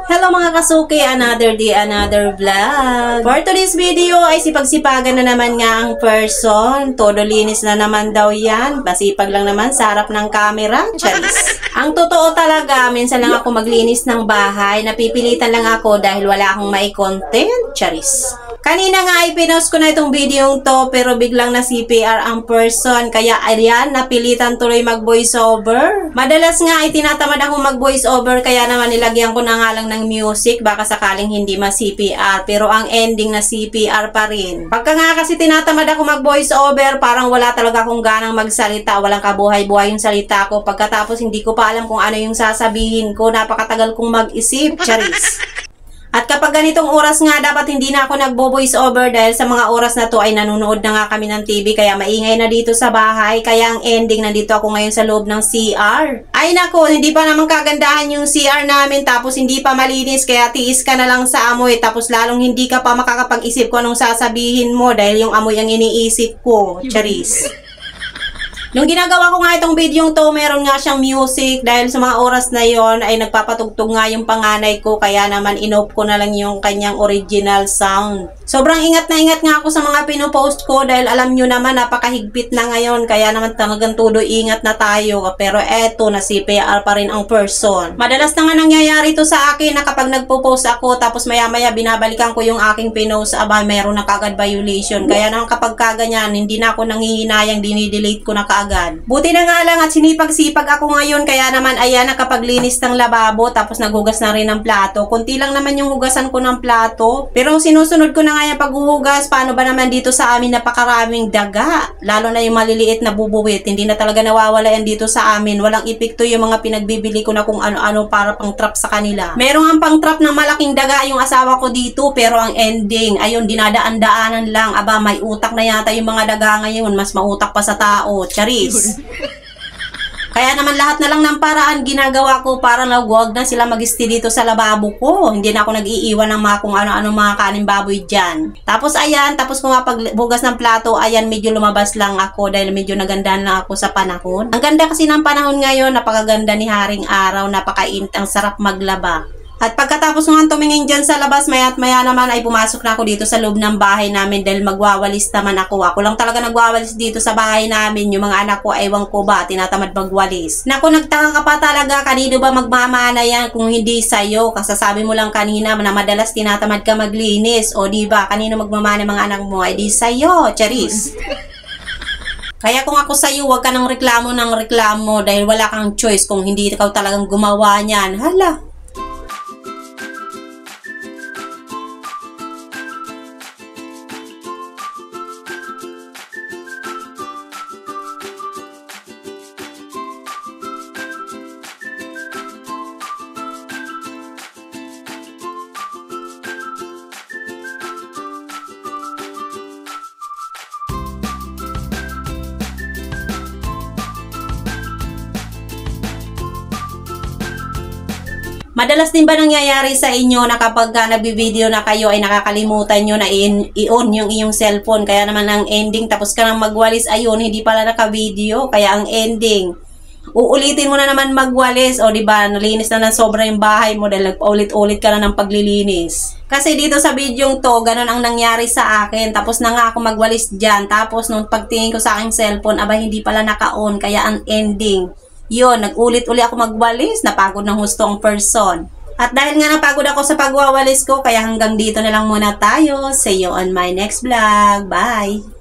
Hello mga kasuki, another day, another vlog. For today's video ay sipagsipagan na naman nga ang person. Todo linis na naman daw yan. Basipag lang naman sa harap ng camera. Charis. Ang totoo talaga, minsan lang ako maglinis ng bahay. Napipilitan lang ako dahil wala akong mai-content. Charis. Kanina nga ay pinost ko na itong video to pero biglang na CPR ang person. Kaya ayan, napilitan tuloy mag voice over. Madalas nga ay tinatamad akong mag voice over kaya naman nilagyan ko na nga lang ng music baka sakaling hindi ma-CPR. Pero ang ending na CPR pa rin. Pagka nga kasi tinatamad ako mag voice over, parang wala talaga akong ganang magsalita. Walang kabuhay-buhay yung salita ko. Pagkatapos hindi ko pa alam kung ano yung sasabihin ko. Napakatagal kong mag-isip. Charis. At kapag ganitong oras nga, dapat hindi na ako nagbo-voice over dahil sa mga oras na to ay nanonood na nga kami ng TV kaya maingay na dito sa bahay. Kaya ang ending, nandito ako ngayon sa loob ng CR. Ay nako, hindi pa naman kagandahan yung CR namin tapos hindi pa malinis kaya tiis ka na lang sa amoy tapos lalong hindi ka pa makakapag-isip kung anong sasabihin mo dahil yung amoy ang iniisip ko. Charis. Nung ginagawa ko nga itong video to, meron nga siyang music dahil sa mga oras na yon ay nagpapatugtog nga yung panganay ko kaya naman in-off ko na lang yung kanyang original sound. Sobrang ingat na ingat nga ako sa mga pinopost ko dahil alam nyo naman napakahigpit na ngayon kaya naman talagang tuloy ingat na tayo pero eto na CPR pa rin ang person. Madalas na nga nangyayari to sa akin na kapag nagpo-post ako tapos maya maya binabalikan ko yung aking pinost meron na kagad violation kaya naman kapag kaganyan hindi na ako nangihinayang dinidelete ko na agad. Buti na nga lang at sinipag-sipag ako ngayon kaya naman ayan nakapaglinis ng lababo tapos naghugas na rin ng plato. Kunti lang naman yung hugasan ko ng plato pero sinusunod ko na nga yung paghuhugas. Paano ba naman dito sa amin napakaraming daga lalo na yung maliliit na bubuwit. Hindi na talaga nawawala yan dito sa amin. Walang epekto yung mga pinagbibili ko na kung ano-ano para pang trap sa kanila. Merong ang pang trap ng malaking daga yung asawa ko dito pero ang ending ayun dinadaan-daanan lang. Aba may utak na yata yung mga daga ngayon. Mas mautak pa sa tao. Charis. Kaya naman lahat na lang ng paraan ginagawa ko para na huwag na sila mag-stay dito sa lababo ko. Hindi na ako nag-iiwan ng mga kung ano-ano mga kanin baboy dyan. Tapos ayan, tapos ko nga pagbugas ng plato, ayan medyo lumabas lang ako dahil medyo nagandahan lang ako sa panahon. Ang ganda kasi ng panahon ngayon, napakaganda ni Haring Araw, napakainit, ang sarap maglaba. At pagkatapos nga tumingin dyan sa labas, maya't maya naman ay pumasok na ako dito sa loob ng bahay namin dahil magwawalis naman ako. Ako lang talaga nagwawalis dito sa bahay namin. Yung mga anak ko, ewan ko ba, tinatamad magwalis. Naku, nagtaka ka pa talaga, kanino ba magmamana yan kung hindi sa'yo? Kasasabi mo lang kanina na madalas tinatamad ka maglinis. O diba, kanino magmamana mga anak mo? Ay di sa'yo, Charis. Kaya kung ako sa'yo, huwag ka ng reklamo dahil wala kang choice kung hindi ikaw talagang gumawa niyan. Hala. Madalas din ba nangyayari sa inyo na kapag nagbi-video na kayo ay nakakalimutan nyo na i-on yung iyong cellphone kaya naman ang ending tapos ka nang magwalis ayun hindi pala naka-video kaya ang ending uulitin mo na naman magwalis o diba nalinis na ng sobra yung bahay mo dahil nagpaulit-ulit ka na ng paglilinis. Kasi dito sa video to ganun ang nangyari sa akin tapos na nga ako magwalis dyan tapos nung pagtingin ko sa aking cellphone aba hindi pala naka-on kaya ang ending yun, nag-ulit-uli ako magwalis, napagod ng husto ang person. At dahil nga napagod ako sa pagwawalis ko, kaya hanggang dito na lang muna tayo. See you on my next vlog. Bye!